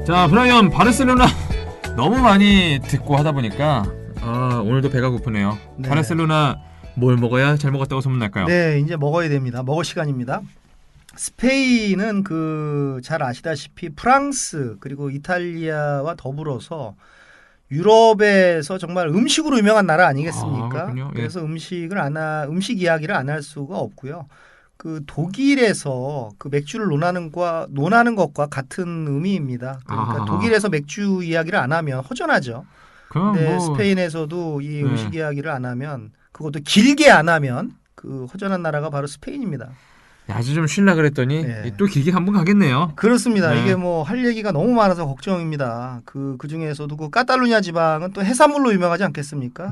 자, 브라이언 바르셀로나 너무 많이 듣고 하다 보니까 오늘도 배가 고프네요. 네. 바르셀로나 뭘 먹어야 잘 먹었다고 소문날까요? 네, 이제 먹어야 됩니다. 먹을 시간입니다. 스페인은 잘 아시다시피 프랑스 그리고 이탈리아와 더불어서 유럽에서 정말 음식으로 유명한 나라 아니겠습니까? 그렇군요. 예. 그래서 음식 이야기를 안 할 수가 없고요. 독일에서 맥주를 논하는 것과 같은 의미입니다. 그러니까 독일에서 맥주 이야기를 안 하면 허전하죠. 근데 스페인에서도 이 음식 이야기를 안 하면, 그것도 길게 안 하면 허전한 나라가 바로 스페인입니다. 아주 좀 쉴라 그랬더니 또 길게 한번 가겠네요. 그렇습니다. 이게 할 얘기가 너무 많아서 걱정입니다. 그 중에서도 카탈루냐 지방은 또 해산물로 유명하지 않겠습니까?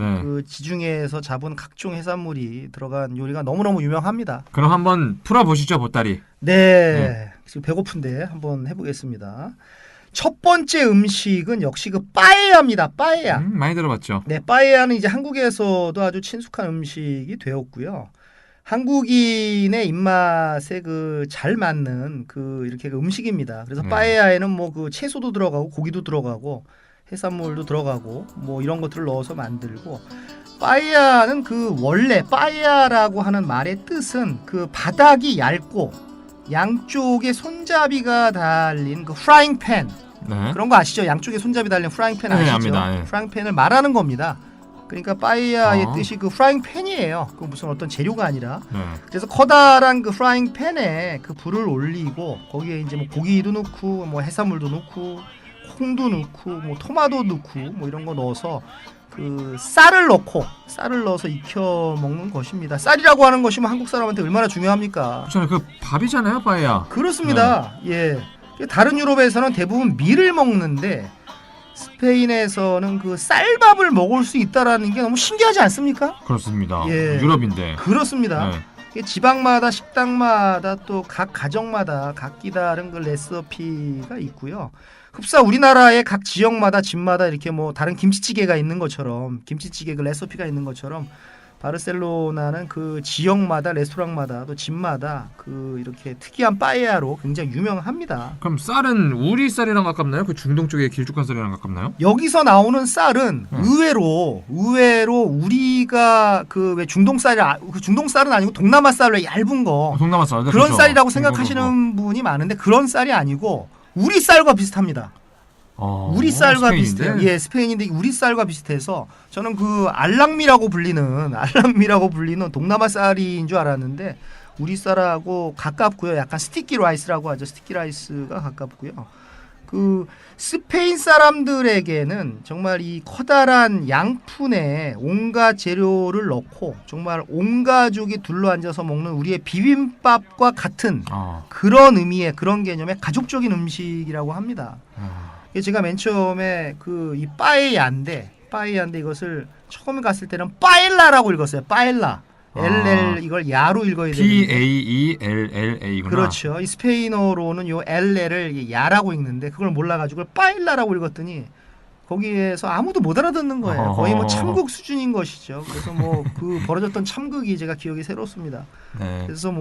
지중해에서 잡은 각종 해산물이 들어간 요리가 너무너무 유명합니다. 그럼 한번 풀어보시죠, 보따리. 네. 지금 배고픈데 한번 해보겠습니다. 첫 번째 음식은 역시 빠에야입니다. 빠에야. 많이 들어봤죠. 네, 빠에야는 이제 한국에서도 아주 친숙한 음식이 되었고요. 한국인의 입맛에 잘 맞는 이렇게 음식입니다. 그래서 빠에야에는 채소도 들어가고 고기도 들어가고 해산물도 들어가고 이런 것들을 넣어서 만들고, 빠에야는 원래 빠에야라고 하는 말의 뜻은 바닥이 얇고 양쪽에 손잡이가 달린 프라잉팬, 그런 거 아시죠? 양쪽에 손잡이 달린 프라잉팬 아시죠? 압니다. 프라잉팬을 말하는 겁니다. 그러니까 빠에야의 뜻이 프라잉팬이에요. 무슨 어떤 재료가 아니라. 그래서 커다란 프라잉팬에 불을 올리고 거기에 이제 고기도 넣고 해산물도 넣고 콩도 넣고 토마토 넣고 이런 거 넣어서 쌀을 넣어서 익혀 먹는 것입니다. 쌀이라고 하는 것이 한국 사람한테 얼마나 중요합니까? 그렇잖아요. 밥이잖아요, 빠에야. 그렇습니다. 예. 다른 유럽에서는 대부분 밀을 먹는데 스페인에서는 쌀밥을 먹을 수 있다라는 게 너무 신기하지 않습니까? 그렇습니다. 유럽인데. 그렇습니다. 지방마다 식당마다 또 각 가정마다 각기 다른 레시피가 있고요. 흡사 우리나라의 각 지역마다 집마다 이렇게 다른 김치찌개가 있는 것처럼, 김치찌개 레시피가 있는 것처럼 바르셀로나는 지역마다 레스토랑마다 또 집마다 이렇게 특이한 빠에야로 굉장히 유명합니다. 그럼 쌀은 우리 쌀이랑 가깝나요? 중동 쪽의 길쭉한 쌀이랑 가깝나요? 여기서 나오는 쌀은 의외로 우리가 왜 중동 쌀은 아니고 동남아 쌀로 얇은 거, 동남아 쌀 그런 그렇죠. 쌀이라고 생각하시는 분이 많은데 그런 쌀이 아니고 우리 쌀과 비슷합니다. 우리 쌀과 비슷해요. 예, 스페인인데 우리 쌀과 비슷해서 저는 알랑미라고 불리는 동남아 쌀인 줄 알았는데 우리 쌀하고 가깝고요. 약간 스티키 라이스라고 하죠. 스티키 라이스가 가깝고요. 스페인 사람들에게는 정말 이 커다란 양푼에 온갖 재료를 넣고 정말 온 가족이 둘러앉아서 먹는 우리의 비빔밥과 같은 그런 의미의, 그런 개념의 가족적인 음식이라고 합니다. 제가 맨 처음에 이 빠에야인데 이것을 처음 갔을 때는 빠엘라라고 읽었어요. 빠엘라. LL 이걸 야로 읽어야 되는데 PAELLA구나. 그렇죠. 이 스페인어로는 요 LL을 야라고 읽는데 그걸 몰라가지고 빠엘라라고 읽었더니 거기에서 아무도 못 알아듣는 거예요. 거의 참극 수준인 것이죠. 그래서 벌어졌던 참극이 제가 기억이 새롭습니다. 그래서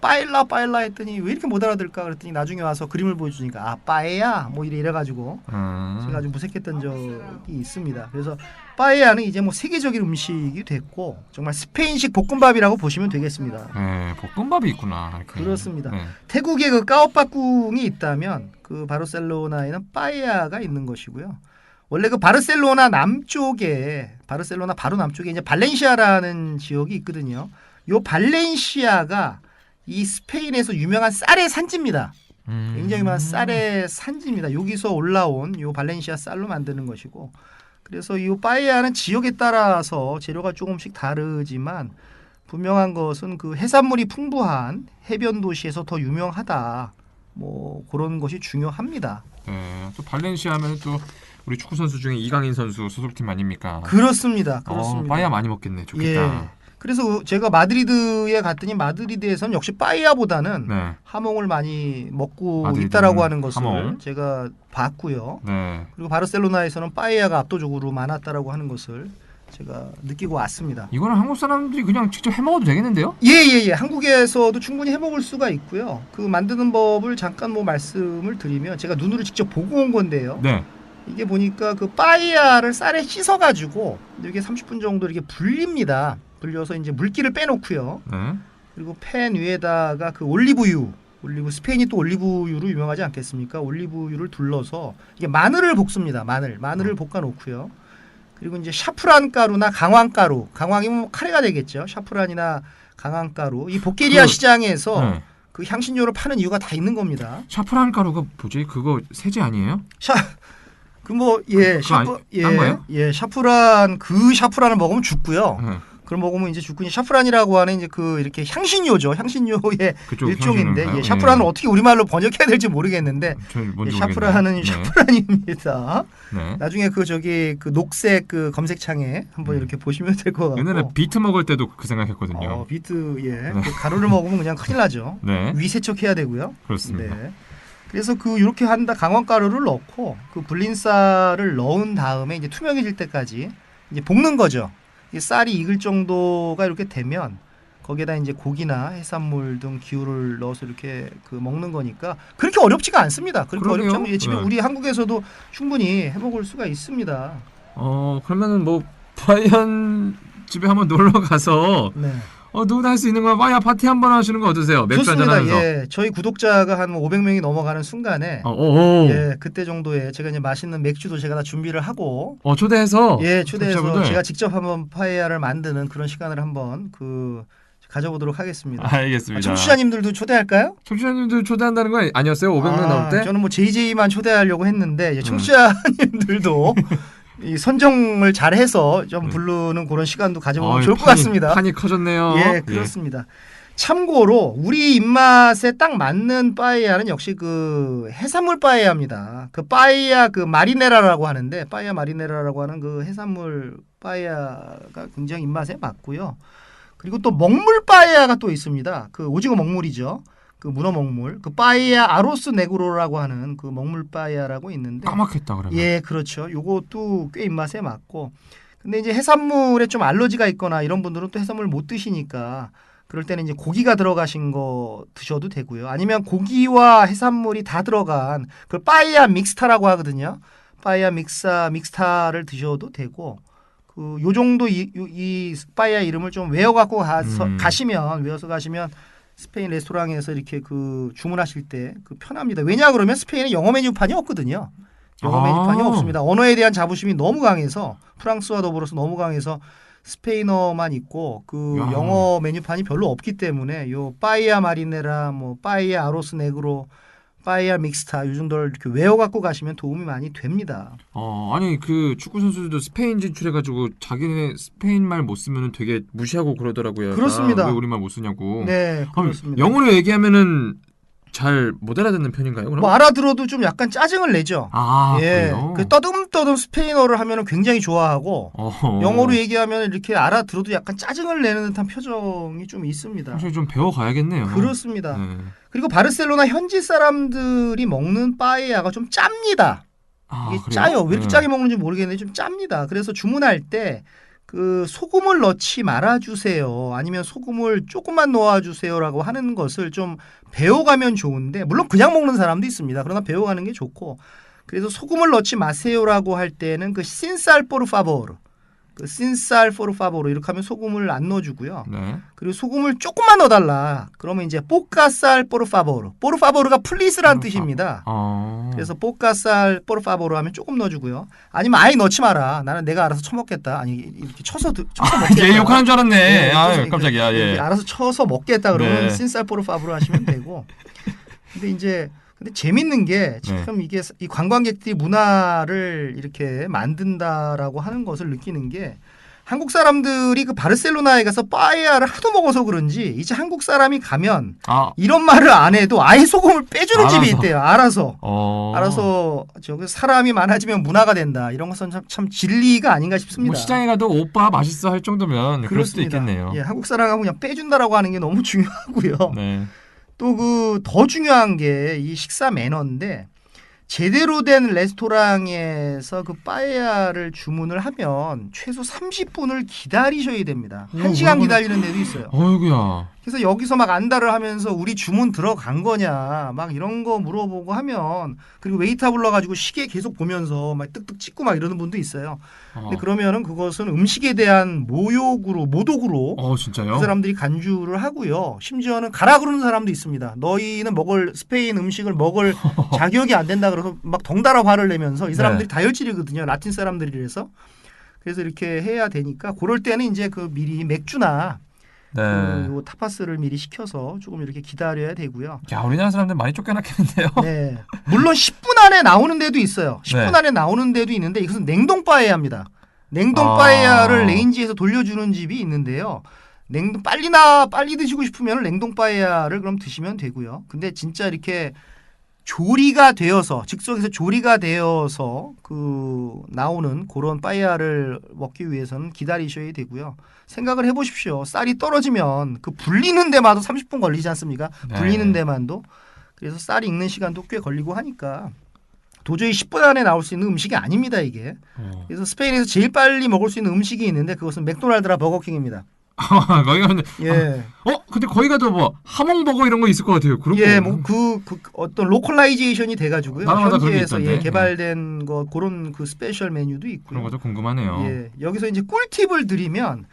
빠엘라 했더니 왜 이렇게 못 알아들까 그랬더니 나중에 와서 그림을 보여주니까 빠에야 이래가지고 제가 아주 무색했던 적이 있습니다. 그래서 빠에야는 이제 세계적인 음식이 됐고 정말 스페인식 볶음밥이라고 보시면 되겠습니다. 볶음밥이 있구나. 그렇습니다. 태국에 까오빠꿍이 있다면 바르셀로나에는 빠에야가 있는 것이고요. 원래 바르셀로나 바로 남쪽에 이제 발렌시아라는 지역이 있거든요. 요 발렌시아가 이 스페인에서 유명한 쌀의 산지입니다. 굉장히 유명한 쌀의 산지입니다. 여기서 올라온 요 발렌시아 쌀로 만드는 것이고, 그래서 이 빠에야는 지역에 따라서 재료가 조금씩 다르지만 분명한 것은 해산물이 풍부한 해변 도시에서 더 유명하다. 그런 것이 중요합니다. 또 발렌시아 하면 또 우리 축구 선수 중에 이강인 선수 소속팀 아닙니까? 그렇습니다. 빠에야 많이 먹겠네. 좋겠다. 그래서 제가 마드리드에 갔더니 마드리드에서는 역시 빠에야보다는 하몽을 많이 먹고 있다라고 하는 것을 제가 봤고요. 그리고 바르셀로나에서는 빠에야가 압도적으로 많았다라고 하는 것을 제가 느끼고 왔습니다. 이거는 한국 사람들이 그냥 직접 해 먹어도 되겠는데요? 예예예. 한국에서도 충분히 해 먹을 수가 있고요. 그 만드는 법을 잠깐 뭐 말씀을 드리면 제가 눈으로 직접 보고 온 건데요. 네. 이게 보니까 그 빠이야를 쌀에 씻어가지고 이렇게 30분 정도 이렇게 불립니다. 불려서 이제 물기를 빼놓고요. 네. 그리고 팬 위에다가 그 올리브유, 스페인이 또 올리브유로 유명하지 않겠습니까? 올리브유를 둘러서 이게 마늘을 볶습니다. 마늘을 볶아 놓고요. 그리고 이제 샤프란 가루나 강황가루, 강황이면 뭐 카레가 되겠죠. 샤프란이나 강황가루. 이 복게리아 시장에서 네. 그 향신료를 파는 이유가 다 있는 겁니다. 샤프란 가루가 뭐지? 그거 세제 아니에요? 딴 거예요? 샤프란을 먹으면 죽고요. 네. 그걸 먹으면 이제 죽고 샤프란이라고 하는 이제 그 이렇게 향신료죠. 향신료의 일종인데 향신료인가요? 샤프란을 예. 어떻게 우리말로 번역해야 될지 모르겠는데 샤프란은 네. 샤프란입니다. 네. 나중에 그 녹색 그 검색창에 한번 이렇게 보시면 될 것 같고. 옛날에 비트 먹을 때도 그 생각했거든요. 비트 네. 그 가루를 먹으면 그냥 큰일 나죠. 네. 위 세척해야 되고요. 그렇습니다. 네. 그래서 이렇게 한다 강황가루를 넣고 그 불린 쌀을 넣은 다음에 이제 투명해질 때까지 이제 볶는 거죠. 이 쌀이 익을 정도가 이렇게 되면 거기에다 이제 고기나 해산물 등 기호를 넣어서 이렇게 그 먹는 거니까 그렇게 어렵지가 않습니다. 그렇게 그러게요. 어렵지 않고 집에 네. 우리 한국에서도 충분히 해 먹을 수가 있습니다. 그러면은 뭐 파이안 집에 한번 놀러 가서 네. 누구나 할 수 있는 거야. 파이안 파티 한번 하시는 거 어떠세요? 맥주 한잔 좋습니다. 하면서. 예. 저희 구독자가 한 500명이 넘어가는 순간에 예, 그때 정도에 제가 이제 맛있는 맥주도 제가 다 준비를 하고 초대해서 초대해서 청취자분들. 제가 직접 한번 파에야를 만드는 그런 시간을 한번 가져보도록 하겠습니다. 알겠습니다. 청취자님들도 초대할까요? 청취자님들 초대한다는 거 아니었어요? 500명 넘을 때? 저는 뭐 JJ만 초대하려고 했는데 이제 청취자님들도 이 선정을 잘해서 좀 부르는 그런 시간도 가져보면 좋을 것 같습니다. 판이 커졌네요. 예, 그렇습니다. 참고로 우리 입맛에 딱 맞는 빠에야는 역시 그 해산물 빠에야입니다. 그 빠에야 그 마리네라라고 하는데 빠에야 마리네라라고 하는 그 해산물 빠에야가 굉장히 입맛에 맞고요. 그리고 또 먹물 빠에야가 또 있습니다. 그 오징어 먹물이죠. 그 문어 먹물. 그 빠에야 아로스 네그로라고 하는 그 먹물 빠에야라고 있는데 까맣겠다 그러면. 예, 그렇죠. 요것도 꽤 입맛에 맞고. 근데 이제 해산물에 좀 알러지가 있거나 이런 분들은 또 해산물 못 드시니까 그럴 때는 이제 고기가 들어가신 거 드셔도 되고요. 아니면 고기와 해산물이 다 들어간 그 빠에야 믹스타라고 하거든요. 빠에야 믹스타를 드셔도 되고 요 정도 이 빠에야 이름을 좀 외워갖고 외워서 가시면 스페인 레스토랑에서 이렇게 주문하실 때 편합니다. 왜냐 그러면 스페인에 영어 메뉴판이 없거든요. 영어 메뉴판이 없습니다. 언어에 대한 자부심이 너무 강해서 프랑스와 더불어서 너무 강해서 스페인어만 있고 영어 메뉴판이 별로 없기 때문에 요 빠에야 마리네라, 빠에야 아로스 네그로, 빠에야 믹스타 요 정도를 이렇게 외워갖고 가시면 도움이 많이 됩니다. 아니 그 축구 선수들도 스페인 진출해가지고 자기네 스페인 말 못 쓰면은 되게 무시하고 그러더라고요. 그렇습니다. 왜 우리말 못 쓰냐고. 네, 그렇습니다. 영어로 얘기하면는 잘 못 알아듣는 편인가요? 그럼? 알아들어도 좀 약간 짜증을 내죠. 그래요? 그 떠듬떠듬 스페인어를 하면은 굉장히 좋아하고 영어로 얘기하면 이렇게 알아들어도 약간 짜증을 내는 듯한 표정이 좀 있습니다. 사실 좀 배워가야겠네요. 그렇습니다. 그리고 바르셀로나 현지 사람들이 먹는 빠에야가 좀 짭니다. 이게 짜요. 왜 이렇게 짜게 먹는지 모르겠는데 좀 짭니다. 그래서 주문할 때 소금을 넣지 말아주세요. 아니면 소금을 조금만 넣어주세요라고 하는 것을 좀 배워가면 좋은데 물론 그냥 먹는 사람도 있습니다. 그러나 배워가는 게 좋고 그래서 소금을 넣지 마세요라고 할 때는 신살 포르 파보르 신살 포르 파보르 이렇게 하면 소금을 안 넣어주고요. 네. 그리고 소금을 조금만 넣어달라. 그러면 이제 뽀까살 포르 파보르 포르 파보르가 플리스라는 뜻입니다. 그래서 뽀까살 포르 파보르 하면 조금 넣어주고요. 아니면 아예 넣지 마라. 나는 내가 알아서 쳐먹겠다. 아니 이렇게 쳐서 먹겠다. 얘 욕하는 줄 알았네. 예, 깜짝이야. 예. 알아서 쳐서 먹겠다 그러면 네. 신살 포르 파보르 하시면 되고. 근데 재밌는 게 참 이게 이 관광객들이 문화를 이렇게 만든다라고 하는 것을 느끼는 게 한국 사람들이 바르셀로나에 가서 빠에야를 하도 먹어서 그런지 이제 한국 사람이 가면 이런 말을 안 해도 아예 소금을 빼주는 집이 있대요. 알아서 사람이 많아지면 문화가 된다. 이런 것은 참 진리가 아닌가 싶습니다. 시장에 가도 오빠 맛있어 할 정도면 그렇습니다. 그럴 수도 있겠네요. 예, 한국 사람하고 그냥 빼준다라고 하는 게 너무 중요하고요. 네. 또 더 중요한 게 이 식사 매너인데 제대로 된 레스토랑에서 그 빠에야를 주문을 하면 최소 30분을 기다리셔야 됩니다. 1시간 기다리는 데도 있어요. 어이구야. 그래서 여기서 막 안달을 하면서 우리 주문 들어간 거냐 막 이런 거 물어보고 하면 그리고 웨이터 불러가지고 시계 계속 보면서 막 뜩뜩 찍고 막 이러는 분도 있어요. 근데 그러면은 그것은 음식에 대한 모독으로 진짜요? 그 사람들이 간주를 하고요. 심지어는 가라 그러는 사람도 있습니다. 너희는 스페인 음식을 먹을 자격이 안 된다 그래서 막 덩달아 화를 내면서 이 사람들이 다혈질이거든요. 라틴 사람들이라서. 그래서 이렇게 해야 되니까 그럴 때는 이제 그 미리 맥주나 요 타파스를 미리 시켜서 조금 이렇게 기다려야 되고요. 야, 우리나라 사람들 많이 쫓겨났겠는데요? 네. 물론 10분 안에 나오는 데도 있어요. 10분 안에 나오는 데도 있는데 이것은 냉동 빠에야입니다. 냉동 빠에야를 레인지에서 돌려주는 집이 있는데요. 빨리 드시고 싶으면 냉동 빠에야를 그럼 드시면 되고요. 근데 진짜 이렇게 조리가 되어서 즉석에서 조리가 되어서 나오는 그런 빠에야를 먹기 위해서는 기다리셔야 되고요. 생각을 해보십시오. 쌀이 떨어지면 그 불리는 데마도 30분 걸리지 않습니까? 불리는 데만도. 그래서 쌀이 익는 시간도 꽤 걸리고 하니까 도저히 10분 안에 나올 수 있는 음식이 아닙니다, 이게. 그래서 스페인에서 제일 빨리 먹을 수 있는 음식이 있는데 그것은 맥도날드나 버거킹입니다. 거기 가면 예. 근데 거기 가도 뭐 하몽버거 이런 거 있을 것 같아요. 예, 뭐 어떤 로컬라이제이션이 돼가지고요. 나라마다 그런 게 현지에서 있던데. 개발된 거 그런 그 스페셜 메뉴도 있고요. 그런 것도 궁금하네요. 예, 여기서 이제 꿀팁을 드리면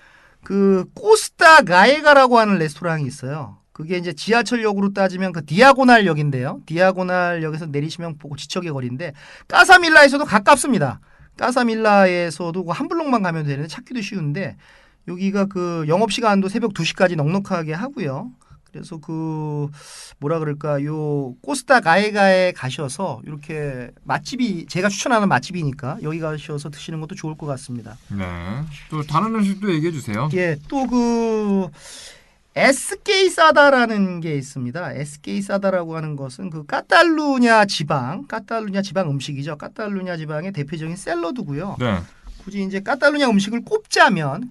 코스타 가에가라고 하는 레스토랑이 있어요. 그게 이제 지하철역으로 따지면 그 디아고날역인데요. 디아고날역에서 내리시면 보고 지척의 거리인데 까사밀라에서도 가깝습니다. 까사밀라에서도 한 블록만 가면 되는데 찾기도 쉬운데 여기가 영업 시간도 새벽 2시까지 넉넉하게 하고요. 그래서 요 코스타 가에가에 가셔서 이렇게 맛집이 제가 추천하는 맛집이니까 여기 가셔서 드시는 것도 좋을 것 같습니다. 네. 또 다른 음식도 얘기해 주세요. 예, 또 에스케이사다라는 게 있습니다. 에스케이사다라고 하는 것은 카탈루냐 지방 음식이죠. 카탈루냐 지방의 대표적인 샐러드고요. 네. 굳이 이제 카탈루냐 음식을 꼽자면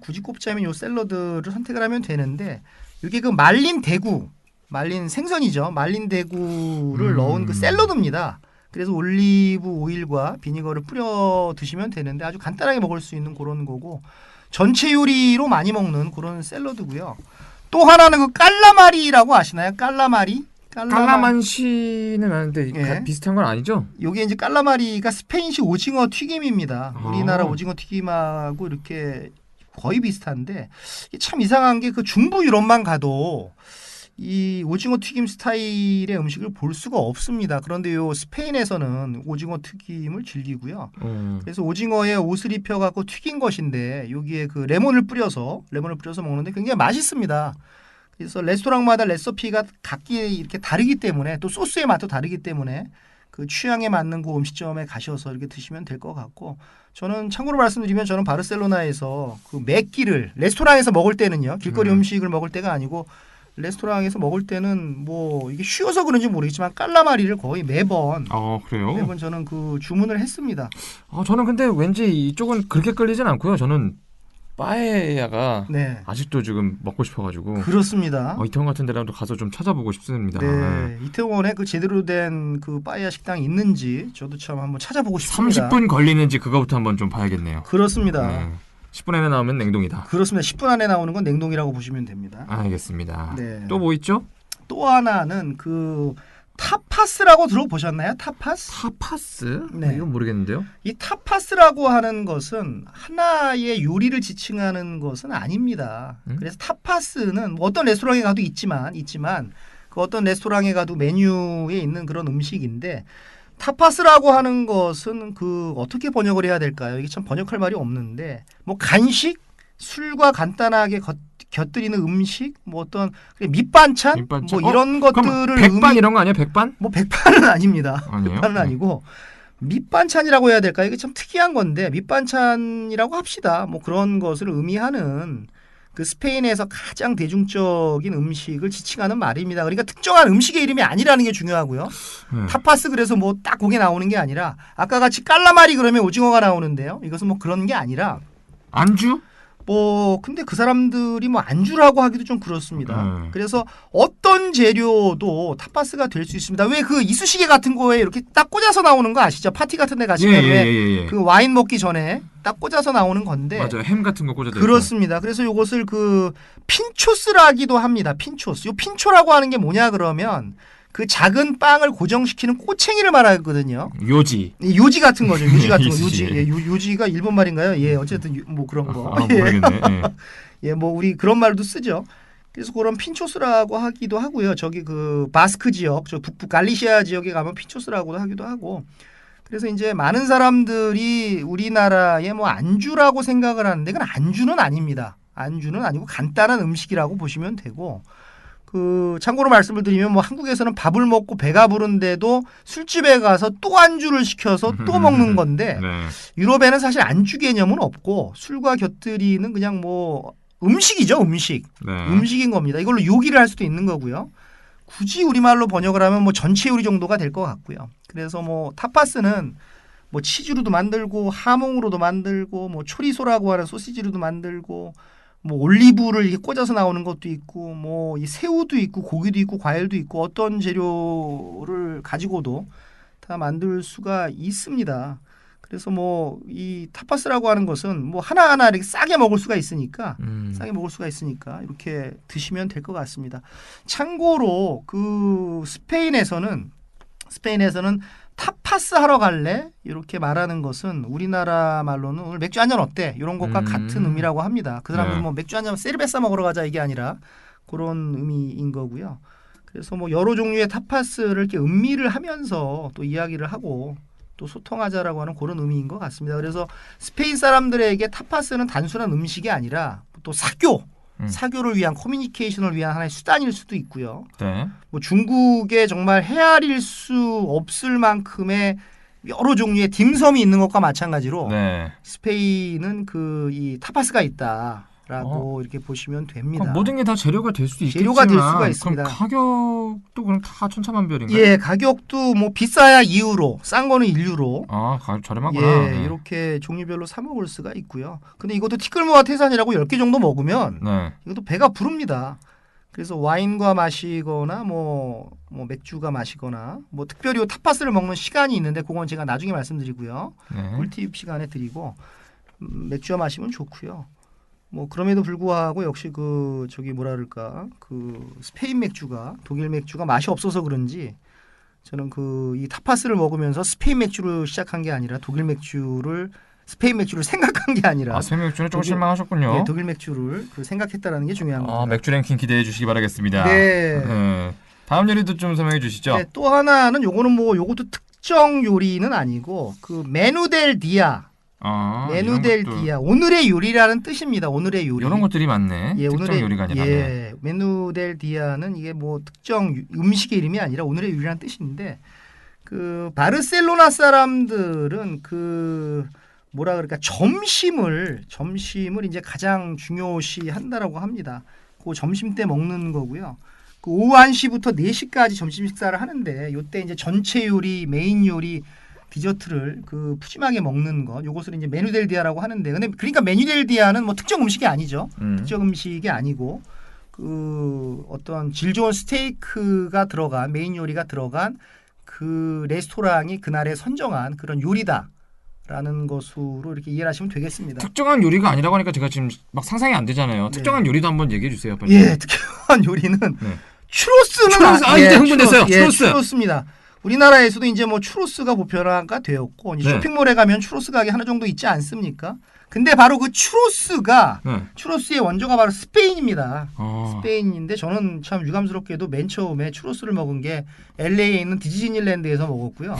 요 샐러드를 선택을 하면 되는데 이게 말린 생선이죠. 말린 대구를 넣은 그 샐러드입니다. 그래서 올리브 오일과 비니거를 뿌려 드시면 되는데 아주 간단하게 먹을 수 있는 그런 거고 전체 요리로 많이 먹는 그런 샐러드고요. 또 하나는 깔라마리라고 아시나요? 깔라만시는 아는데 비슷한 건 아니죠? 요게 이제 깔라마리가 스페인식 오징어 튀김입니다. 우리나라 오징어 튀김하고 이렇게 거의 비슷한데 참 이상한 게 중부 유럽만 가도 이 오징어 튀김 스타일의 음식을 볼 수가 없습니다. 그런데 요 스페인에서는 오징어 튀김을 즐기고요. 그래서 오징어에 옷을 입혀갖고 튀긴 것인데 여기에 레몬을 뿌려서 먹는데 굉장히 맛있습니다. 그래서 레스토랑마다 레시피가 각기 이렇게 다르기 때문에 또 소스의 맛도 다르기 때문에 취향에 맞는 그 음식점에 가셔서 이렇게 드시면 될 것 같고 저는 참고로 말씀드리면 저는 바르셀로나에서 매끼를 레스토랑에서 먹을 때는요. 길거리 음식을 먹을 때가 아니고 레스토랑에서 먹을 때는 이게 쉬워서 그런지 모르겠지만 깔라마리를 거의 매번 그래요? 매번 저는 주문을 했습니다. 저는 근데 왠지 이쪽은 그렇게 끌리진 않고요. 저는 빠에야가 아직도 지금 먹고 싶어가지고 그렇습니다. 이태원 같은 데라도 가서 좀 찾아보고 싶습니다. 네, 이태원에 제대로 된 빠에야 식당이 있는지 저도 참 한번 찾아보고 싶습니다. 30분 걸리는지 그거부터 한번 좀 봐야겠네요. 그렇습니다. 10분 안에 나오면 냉동이다. 그렇습니다. 10분 안에 나오는 건 냉동이라고 보시면 됩니다. 알겠습니다. 네. 또 뭐 있죠? 또 하나는 타파스라고 들어보셨나요? 타파스? 네. 이건 모르겠는데요. 이 타파스라고 하는 것은 하나의 요리를 지칭하는 것은 아닙니다. 그래서 타파스는 어떤 레스토랑에 가도 있지만 그 어떤 레스토랑에 가도 메뉴에 있는 그런 음식인데 타파스라고 하는 것은 어떻게 번역을 해야 될까요? 이게 참 번역할 말이 없는데 간식, 술과 간단하게 곁들이는 음식, 어떤 밑반찬? 이런 것들을 백반 이런 거 아니야? 백반? 백반은 아닙니다. 아니에요? 백반은 아니고 밑반찬이라고 해야 될까요? 이게 참 특이한 건데 밑반찬이라고 합시다. 그런 것을 의미하는 스페인에서 가장 대중적인 음식을 지칭하는 말입니다. 그러니까 특정한 음식의 이름이 아니라는 게 중요하고요. 타파스 그래서 딱 고게 나오는 게 아니라 아까 같이 깔라마리 그러면 오징어가 나오는데요. 이것은 그런 게 아니라 안주? 뭐 근데 그 사람들이 뭐 안주라고 하기도 좀 그렇습니다. 그래서 어떤 재료도 타파스가 될 수 있습니다. 왜 그 이쑤시개 같은 거에 이렇게 딱 꽂아서 나오는 거 아시죠? 파티 같은 데 가시면 왜 그 와인 먹기 전에 딱 꽂아서 나오는 건데. 맞아요. 햄 같은 거 꽂아져 있고. 그렇습니다. 그래서 이것을 그 핀초스라기도 합니다. 핀초스. 요 핀초라고 하는 게 뭐냐 그러면 그 작은 빵을 고정시키는 꼬챙이를 말하거든요. 요지. 요지 같은 거죠. 요지 같은 거. 이쑤시개. 요지. 예, 요지가 일본 말인가요? 예, 어쨌든 뭐 그런 거. 아, 모르겠네. 예. 예, 뭐 우리 그런 말도 쓰죠. 그래서 그런 핀초스라고 하기도 하고요. 저기 그 바스크 지역, 저 북부 갈리시아 지역에 가면 핀초스라고도 하기도 하고. 그래서 이제 많은 사람들이 우리나라의 뭐 안주라고 생각을 하는데 그건 안주는 아닙니다. 안주는 아니고 간단한 음식이라고 보시면 되고. 그 참고로 말씀을 드리면 뭐 한국에서는 밥을 먹고 배가 부른데도 술집에 가서 또 안주를 시켜서 또 먹는 건데 네. 유럽에는 사실 안주 개념은 없고 술과 곁들이는 그냥 뭐 음식이죠. 음식. 네. 음식인 겁니다. 이걸로 요리를 할 수도 있는 거고요. 굳이 우리말로 번역을 하면 뭐 전체 요리 정도가 될 것 같고요. 그래서 뭐 타파스는 뭐 치즈로도 만들고 하몽으로도 만들고 뭐 초리소라고 하는 소시지로도 만들고 뭐 올리브를 이렇게 꽂아서 나오는 것도 있고 뭐 이 새우도 있고 고기도 있고 과일도 있고 어떤 재료를 가지고도 다 만들 수가 있습니다. 그래서 뭐 이 타파스라고 하는 것은 뭐 하나하나 이렇게 싸게 먹을 수가 있으니까 이렇게 드시면 될 것 같습니다. 참고로 그 스페인에서는 타파스 하러 갈래? 이렇게 말하는 것은 우리나라 말로는 오늘 맥주 한잔 어때? 이런 것과 같은 의미라고 합니다. 그 사람들은 뭐 맥주 한잔 세르베사 먹으러 가자 이게 아니라 그런 의미인 거고요. 그래서 뭐 여러 종류의 타파스를 이렇게 음미를 하면서 또 이야기를 하고 또 소통하자라고 하는 그런 의미인 것 같습니다. 그래서 스페인 사람들에게 타파스는 단순한 음식이 아니라 또 사교를 위한 커뮤니케이션을 위한 하나의 수단일 수도 있고요. 네. 뭐 중국에 정말 헤아릴 수 없을 만큼의 여러 종류의 딤섬이 있는 것과 마찬가지로 네. 스페인은 그 이 타파스가 있다라고 이렇게 보시면 됩니다. 모든 게 다 재료가 될 수도 있겠지만 재료가 될 수가 있습니다. 그럼 가격도 그럼 다 천차만별인가요? 예, 가격도 뭐 비싸야 2유로, 싼 거는 1유로. 아, 가격 저렴하구나. 예, 네. 이렇게 종류별로 사 먹을 수가 있고요. 근데 이것도 티끌모아 태산이라고 10개 정도 먹으면 네. 이것도 배가 부릅니다. 그래서 와인과 마시거나 뭐 맥주가 마시거나 뭐 특별히 타파스를 먹는 시간이 있는데 그건 제가 나중에 말씀드리고요. 네. 꿀팁 시간에 드리고 맥주와 마시면 좋고요. 뭐 그럼에도 불구하고 역시 그 저기 뭐라 그럴까 그 스페인 맥주가 독일 맥주가 맛이 없어서 그런지 저는 그 이 타파스를 먹으면서 스페인 맥주를 시작한 게 아니라 스페인 맥주를 생각한 게 아니라 스페인 맥주는 좀 실망하셨군요. 예, 독일 맥주를 그 생각했다라는 게 중요한 겁니다. 맥주 랭킹 기대해 주시기 바라겠습니다. 네. 네. 다음 요리도 좀 설명해 주시죠. 네, 또 하나는 요것도 특정 요리는 아니고 그 메누델 디아. 메누델 디아. 오늘의 요리라는 뜻입니다. 오늘의 요리. 이런 것들이 많네. 예, 특정 요리가 아니라. 예, 메누델 디아는 이게 뭐 특정 음식의 이름이 아니라 오늘의 요리라는 뜻인데 그 바르셀로나 사람들은 그 뭐라 그럴까 점심을 이제 가장 중요시 한다라고 합니다. 그 점심 때 먹는 거고요. 그 오후 1시부터 4시까지 점심 식사를 하는데 요때 이제 전체 요리, 메인 요리, 디저트를 그 푸짐하게 먹는 것. 요것을 이제 메뉴델 디아라고 하는데 근데 그러니까 메뉴델 디아는 뭐 특정 음식이 아니죠. 특정 음식이 아니고 그 어떤 질 좋은 스테이크가 들어간 메인 요리가 들어간 그 레스토랑이 그날에 선정한 그런 요리다. 라는 것으로 이렇게 이해를 하시면 되겠습니다. 특정한 요리가 아니라고 하니까 제가 지금 막 상상이 안 되잖아요. 네. 특정한 요리도 한번 얘기해 주세요. 빨리. 예, 특정한 요리는 네. 추로스는 이제 흥분됐어요. 추로스. 추로스입니다. 우리나라에서도 이제 뭐 추로스가 보편화가 되었고 네. 쇼핑몰에 가면 추로스 가게 하나 정도 있지 않습니까? 근데 바로 그 추로스가 추로스의 원조가 바로 스페인입니다. 스페인인데 저는 참 유감스럽게도 맨 처음에 추로스를 먹은 게 LA에 있는 디즈니랜드에서 먹었고요.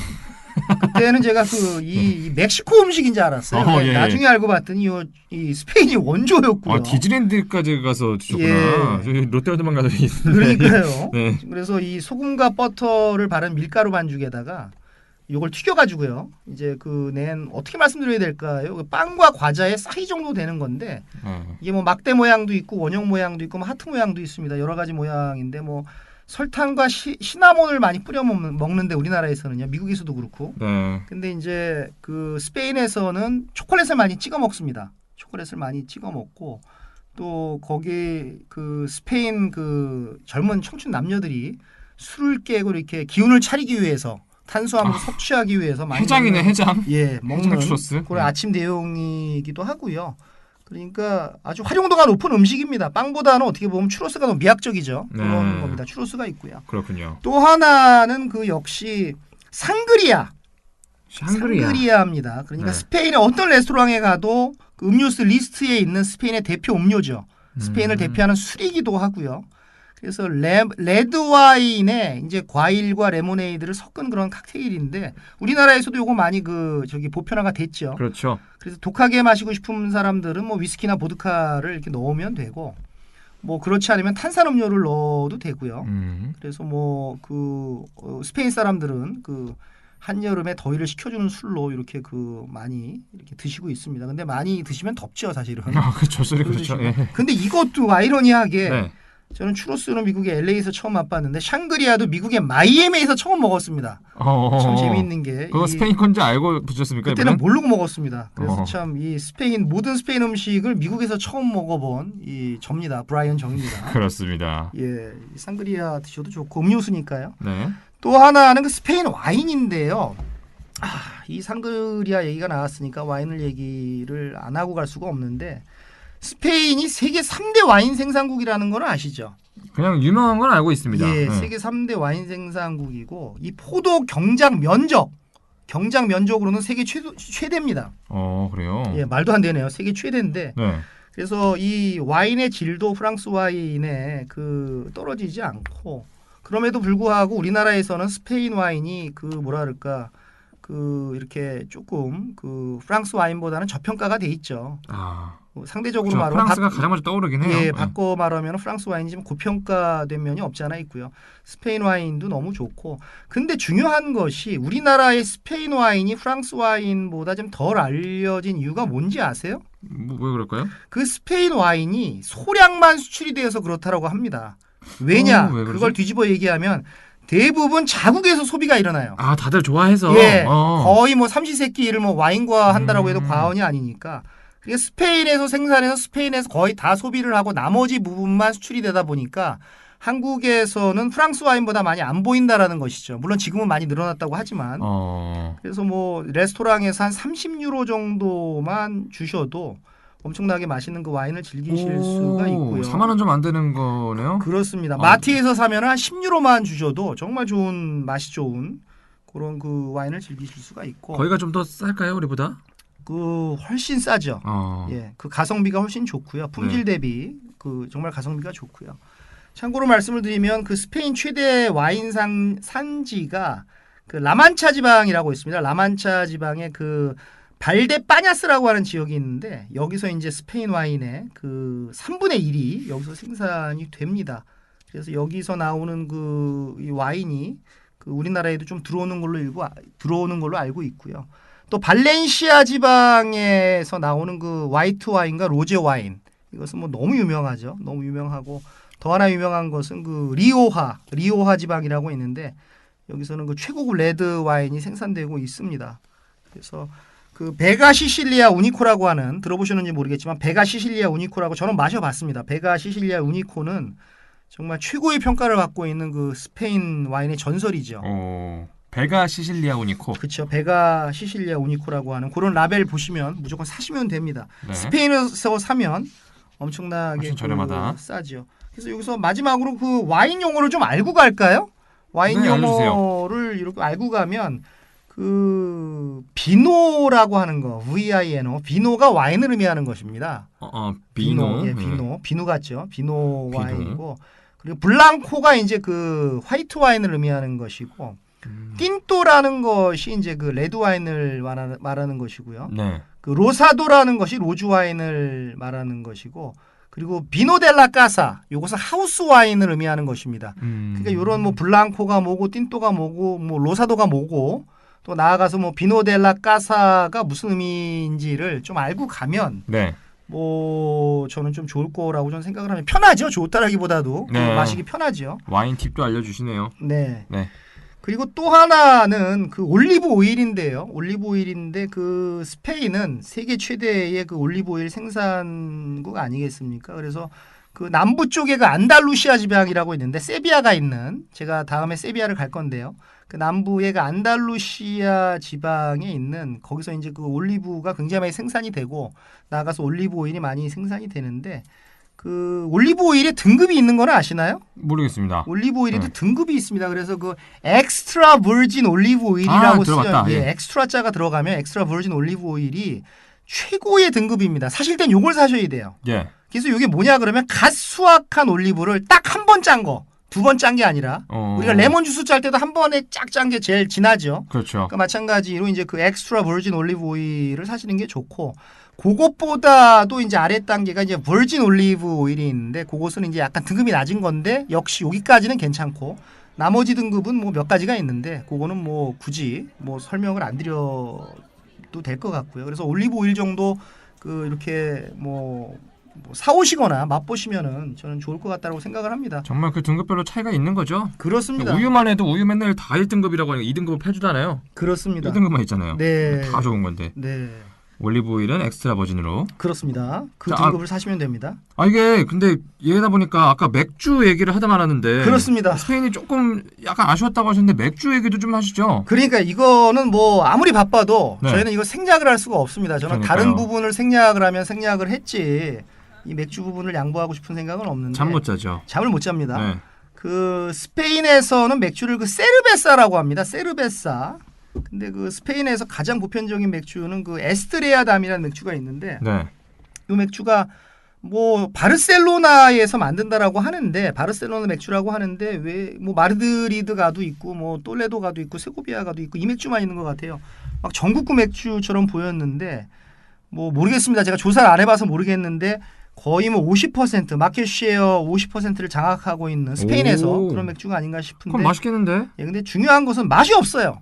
그때는 제가 이 멕시코 음식인 줄 알았어요. 예. 나중에 알고 봤더니 이 스페인이 원조였고요. 디즈니랜드까지 가서 드셨구나. 저희 롯데월드만 가서 그러니까요. 네. 그래서 이 소금과 버터를 바른 밀가루 반죽에다가 이걸 튀겨가지고요. 이제 어떻게 말씀드려야 될까요? 빵과 과자의 사이 정도 되는 건데 이게 뭐 막대 모양도 있고 원형 모양도 있고 뭐 하트 모양도 있습니다. 여러 가지 모양인데 뭐 설탕과 시나몬을 많이 뿌려 먹는데 우리나라에서는요. 미국에서도 그렇고. 네. 근데 이제 그 스페인에서는 초콜릿을 많이 찍어 먹습니다. 초콜릿을 많이 찍어 먹고 또 거기 그 스페인 그 젊은 청춘 남녀들이 술을 깨고 이렇게 기운을 차리기 위해서 탄수화물을 섭취하기 위해서 많이 해장이네 먹는, 해장. 예, 먹는 추러스. 그런 아침 대용이기도 하고요. 그러니까 아주 활용도가 높은 음식입니다. 빵보다는 어떻게 보면 추로스가 더 미학적이죠. 그런 네. 겁니다. 추로스가 있고요. 그렇군요. 또 하나는 그 역시 상그리아. 샹그리아. 상그리아입니다. 그러니까 네. 스페인의 어떤 레스토랑에 가도 그 음료수 리스트에 있는 스페인의 대표 음료죠. 스페인을 대표하는 술이기도 하고요. 그래서 레드 와인에 이제 과일과 레모네이드를 섞은 그런 칵테일인데 우리나라에서도 요거 많이 그 저기 보편화가 됐죠. 그렇죠. 그래서 독하게 마시고 싶은 사람들은 뭐 위스키나 보드카를 이렇게 넣으면 되고 뭐 그렇지 않으면 탄산음료를 넣어도 되고요. 그래서 뭐 그 스페인 사람들은 그 한여름에 더위를 식혀주는 술로 이렇게 그 많이 이렇게 드시고 있습니다. 근데 많이 드시면 덥죠, 사실은. 아, 그렇죠. 소리 그렇죠. 예. 근데 이것도 아이러니하게 네. 저는 추로스는 미국의 LA에서 처음 맛봤는데 샹그리아도 미국의 마이애미에서 처음 먹었습니다. 참 재미있는 게 그거 스페인 건지 알고 붙였습니까? 그때는 이번엔? 모르고 먹었습니다. 그래서 어. 참 이 스페인 모든 스페인 음식을 미국에서 처음 먹어본 이 접니다. 브라이언 정입니다. 그렇습니다. 예, 이 상그리아 드셔도 좋고 음료수니까요. 네. 또 하나는 그 스페인 와인인데요. 이 상그리아 얘기가 나왔으니까 와인을 얘기를 안 하고 갈 수가 없는데 스페인이 세계 3대 와인 생산국이라는 걸 아시죠? 그냥 유명한 건 알고 있습니다. 예, 네. 세계 3대 와인 생산국이고 이 포도 경작 면적으로는 세계 최대입니다. 그래요. 예, 말도 안 되네요. 세계 최대인데 네. 그래서 이 와인의 질도 프랑스 와인에 그 떨어지지 않고 그럼에도 불구하고 우리나라에서는 스페인 와인이 그 뭐라 그럴까 그 이렇게 조금 그 프랑스 와인보다는 저평가가 돼 있죠. 상대적으로 그렇죠. 말하면 프랑스가 가장 먼저 떠오르긴 해요. 예, 바꿔 말하면 프랑스 와인이 좀 고평가된 면이 없지 않아 있고요. 스페인 와인도 너무 좋고. 근데 중요한 것이 우리나라의 스페인 와인이 프랑스 와인보다 좀 덜 알려진 이유가 뭔지 아세요? 왜 그럴까요? 그 스페인 와인이 소량만 수출이 되어서 그렇다라고 합니다. 왜냐? 왜 그러지? 그걸 뒤집어 얘기하면 대부분 자국에서 소비가 일어나요. 아, 다들 좋아해서. 예, 거의 뭐 삼시세끼를 뭐 와인과 한다라고 해도 음. 과언이 아니니까. 그게 스페인에서 생산해서 스페인에서 거의 다 소비를 하고 나머지 부분만 수출이 되다 보니까 한국에서는 프랑스 와인보다 많이 안 보인다라는 것이죠. 물론 지금은 많이 늘어났다고 하지만. 그래서 뭐 레스토랑에서 한 30유로 정도만 주셔도 엄청나게 맛있는 그 와인을 즐기실 수가 있고요. 4만 원 좀 안 되는 거네요. 그렇습니다. 마트에서 사면 한 10유로만 주셔도 정말 좋은 맛이 좋은 그런 그 와인을 즐기실 수가 있고. 거기가 좀 더 쌀까요, 우리보다? 그 훨씬 싸죠. 예, 그 가성비가 훨씬 좋고요. 품질 대비 그 정말 가성비가 좋고요. 참고로 말씀을 드리면 그 스페인 최대 와인 산지가 그 라만차 지방이라고 있습니다. 라만차 지방의 그 발데빠냐스라고 하는 지역이 있는데 여기서 이제 스페인 와인의 그 3분의 1이 여기서 생산이 됩니다. 그래서 여기서 나오는 그 이 와인이 그 우리나라에도 좀 들어오는 걸로 알고 있고요. 또 발렌시아 지방에서 나오는 그 화이트 와인과 로제 와인 이것은 뭐 너무 유명하죠. 너무 유명하고 더 하나 유명한 것은 그 리오하 지방이라고 있는데 여기서는 그 최고급 레드 와인이 생산되고 있습니다. 그래서 그 베가 시실리아 우니코라고 하는 들어보셨는지 모르겠지만 베가 시실리아 우니코라고 저는 마셔봤습니다. 베가 시실리아 우니코는 정말 최고의 평가를 받고 있는 그 스페인 와인의 전설이죠. 베가 시실리아 우니코. 그렇죠. 베가 시실리아 우니코라고 하는 그런 라벨 보시면 무조건 사시면 됩니다. 네. 스페인에서 사면 엄청나게 훨씬 저렴하다. 싸죠. 그래서 여기서 마지막으로 그 와인 용어를 좀 알고 갈까요? 와인 네, 용어를 이렇게 알고 가면 그 비노라고 하는 거 VINO 비노가 와인을 의미하는 것입니다. 비노. 예, 비노 같죠. 비노 와인이고 그리고 블랑코가 이제 그 화이트 와인을 의미하는 것이고 틴토라는 것이 이제 그 레드 와인을 말하는 것이고요. 네. 그 로사도라는 것이 로즈 와인을 말하는 것이고 그리고 비노델라 까사 이것은 하우스 와인을 의미하는 것입니다. 그러니까 이런 뭐 블랑코가 뭐고 틴토가 뭐고 뭐 로사도가 뭐고 또 나아가서 뭐 비노델라 까사가 무슨 의미인지를 좀 알고 가면 네. 뭐 저는 좀 좋을 거라고 저는 생각을 하면 편하죠. 좋다라기보다도 네. 마시기 편하죠. 와인 팁도 알려주시네요. 네. 네. 그리고 또 하나는 그 올리브 오일인데요. 올리브 오일인데 그 스페인은 세계 최대의 그 올리브 오일 생산국 아니겠습니까? 그래서 그 남부 쪽에 그 안달루시아 지방이라고 있는데 세비야가 있는, 제가 다음에 세비야를 갈 건데요. 그 남부의 그 안달루시아 지방에 있는, 거기서 이제 그 올리브가 굉장히 많이 생산이 되고 나아가서 올리브 오일이 많이 생산이 되는데, 그 올리브 오일에 등급이 있는 거는 아시나요? 모르겠습니다. 올리브 오일에도 네. 등급이 있습니다. 그래서 그 엑스트라 버진 올리브 오일이라고 들어봤다. 쓰죠. 예, 예. 엑스트라 자가 들어가면 엑스트라 버진 올리브 오일이 최고의 등급입니다. 사실 땐 요걸 사셔야 돼요. 예. 그래서 이게 뭐냐 그러면 갓 수확한 올리브를 딱 한 번 짠 거, 두 번 짠 게 아니라 우리가 레몬 주스 짤 때도 한 번에 쫙 짠 게 제일 진하죠. 그렇죠. 그러니까 마찬가지로 이제 그 엑스트라 버진 올리브 오일을 사시는 게 좋고, 그것보다도 이제 아래 단계가 이제 버진 올리브 오일이 있는데, 그것은 이제 약간 등급이 낮은 건데 역시 여기까지는 괜찮고, 나머지 등급은 뭐 몇 가지가 있는데 그거는 뭐 굳이 뭐 설명을 안 드려도 될 것 같고요. 그래서 올리브 오일 정도 그 이렇게 뭐 사오시거나 맛보시면은 저는 좋을 것 같다고 생각을 합니다. 정말 그 등급별로 차이가 있는 거죠. 그렇습니다. 우유만 해도 우유 맨날 다 1등급이라고 하니까 2등급을 팔지도 그렇습니다. 1등급만 있잖아요. 네. 다 좋은 건데. 네. 올리브 오일은 엑스트라 버진으로. 그렇습니다. 그 자, 등급을 사시면 됩니다. 이게 근데 얘기하다 보니까 아까 맥주 얘기를 하다 말았는데 그렇습니다. 스페인이 조금 약간 아쉬웠다고 하셨는데 맥주 얘기도 좀 하시죠. 그러니까 이거는 뭐 아무리 바빠도 네. 저희는 이거 생략을 할 수가 없습니다. 저는 그러니까요. 다른 부분을 생략을 하면 생략을 했지, 이 맥주 부분을 양보하고 싶은 생각은 없는데 잠 못 자죠. 잠을 못 잡니다. 네. 그 스페인에서는 맥주를 그 세르베사라고 합니다. 세르베사. 근데 그 스페인에서 가장 보편적인 맥주는 그 에스트레아담이라는 맥주가 있는데, 네. 이 맥주가 뭐 바르셀로나에서 만든다라고 하는데, 바르셀로나 맥주라고 하는데 왜 뭐 마드리드가도 있고 뭐 똘레도가도 있고 세고비아가도 있고 이 맥주만 있는 것 같아요. 막 전국구 맥주처럼 보였는데 뭐 모르겠습니다. 제가 조사를 안 해봐서 모르겠는데 거의 뭐 50% 마켓 쉐어 50%를 장악하고 있는 스페인에서 오. 그런 맥주가 아닌가 싶은데. 그럼 맛있겠는데? 예, 근데 중요한 것은 맛이 없어요.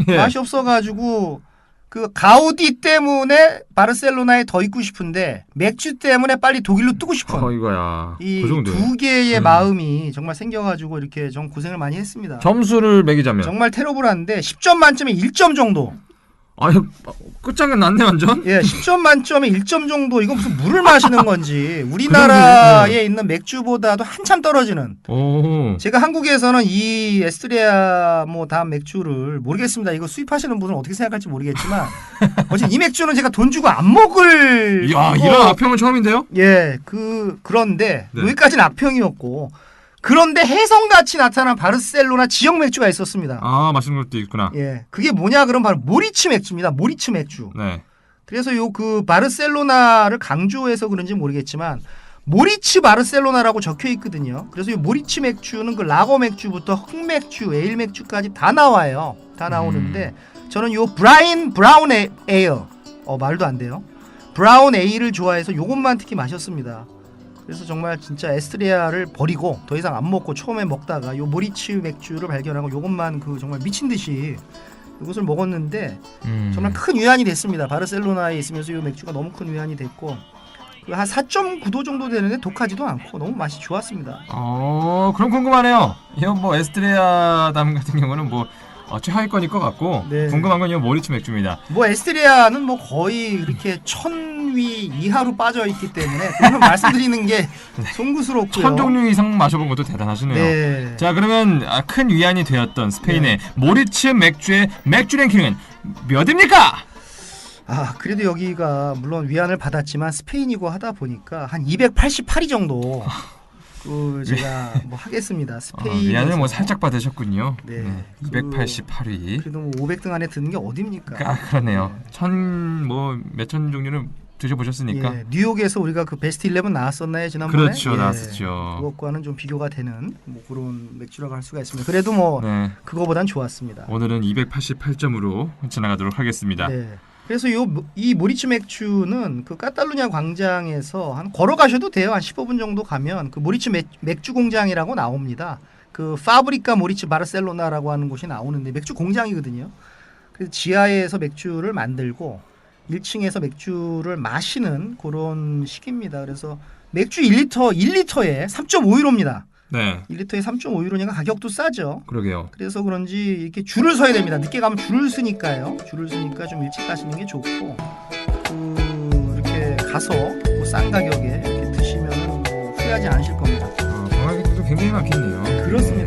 예. 맛이 없어가지고 그 가우디 때문에 바르셀로나에 더 있고 싶은데 맥주 때문에 빨리 독일로 뜨고 싶은 이거야. 이 그 정도. 두 개의 마음이 정말 생겨가지고 이렇게 좀 고생을 많이 했습니다. 점수를 매기자면. 정말 테러블한데 10점 만점에 1점 정도. 아니 끝장은 났네 완전. 예, 10점 만점에 1점 정도. 이건 무슨 물을 마시는 건지 우리나라에 있는 맥주보다도 한참 떨어지는. 오. 제가 한국에서는 이 에스트레아 뭐 다음 맥주를 모르겠습니다. 이거 수입하시는 분은 어떻게 생각할지 모르겠지만 어쨌든 이 맥주는 제가 돈 주고 안 먹을. 야 이런 악평은 처음인데요? 예, 그런데 네. 여기까지는 악평이었고, 그런데 혜성같이 나타난 바르셀로나 지역 맥주가 있었습니다. 맛있는 것도 있구나. 예, 그게 뭐냐 그럼 바로 모리츠 맥주입니다. 모리츠 맥주. 네. 그래서 요 그 바르셀로나를 강조해서 그런지 모르겠지만 모리츠 바르셀로나라고 적혀 있거든요. 그래서 이 모리츠 맥주는 그 라거 맥주부터 흑맥주, 에일 맥주까지 다 나와요. 다 나오는데 저는 요 브라운 에일, 말도 안 돼요. 브라운 에일을 좋아해서 요것만 특히 마셨습니다. 그래서 정말 진짜 에스트레아를 버리고 더 이상 안 먹고 처음에 먹다가 요 모리츠 맥주를 발견하고 요것만 그 정말 미친 듯이 이것을 먹었는데 정말 큰 위안이 됐습니다. 바르셀로나에 있으면서 이 맥주가 너무 큰 위안이 됐고, 한 4.9도 정도 되는데 독하지도 않고 너무 맛이 좋았습니다. 그럼 궁금하네요. 이거 뭐 에스트레아담 같은 경우는 뭐 최하위권일 것 같고, 네. 궁금한 건 이 모리츠 맥주입니다. 뭐 에스트레아는 뭐 거의 이렇게 1000위 이하로 빠져 있기 때문에 그런 말씀드리는 게 송구스럽고요. 1000종류 이상 마셔본 것도 대단하시네요. 네. 자 그러면 큰 위안이 되었던 스페인의 모리츠 맥주의 맥주 랭킹은 몇입니까? 그래도 여기가 물론 위안을 받았지만 스페인이고 하다 보니까 한 288위 정도 그 제가 뭐 하겠습니다. 스페인 위안을 뭐 살짝 받으셨군요. 네. 288위. 그래도 뭐 500등 안에 드는 게 어딥니까? 그러네요. 몇천 종류는 드셔보셨으니까. 예, 뉴욕에서 우리가 그 베스트 11 나왔었나요 지난번에? 그렇죠, 나왔었죠. 그것과는 좀 비교가 되는 뭐 그런 맥주라고 할 수가 있습니다. 그래도 뭐 네. 그거보단 좋았습니다. 오늘은 288점으로 지나가도록 하겠습니다. 네. 그래서 이 모리츠 맥주는 그 카탈루냐 광장에서 한 걸어가셔도 돼요. 한 15분 정도 가면 그 모리츠 맥주 공장이라고 나옵니다. 그 파브리카 모리츠 바르셀로나라고 하는 곳이 나오는데 맥주 공장이거든요. 그래서 지하에서 맥주를 만들고 1층에서 맥주를 마시는 그런 식입니다. 그래서 맥주 1리터에 3.5유로입니다. 네. 1리터에 3.5유로니까 가격도 싸죠. 그러게요. 그래서 그런지 이렇게 줄을 서야 됩니다. 늦게 가면 줄을 서니까요. 줄을 서니까 좀 일찍 가시는 게 좋고 이렇게 가서 뭐 싼 가격에 이렇게 드시면 뭐 후회하지 않으실 겁니다. 관광객들도 굉장히 많겠네요. 그렇습니다.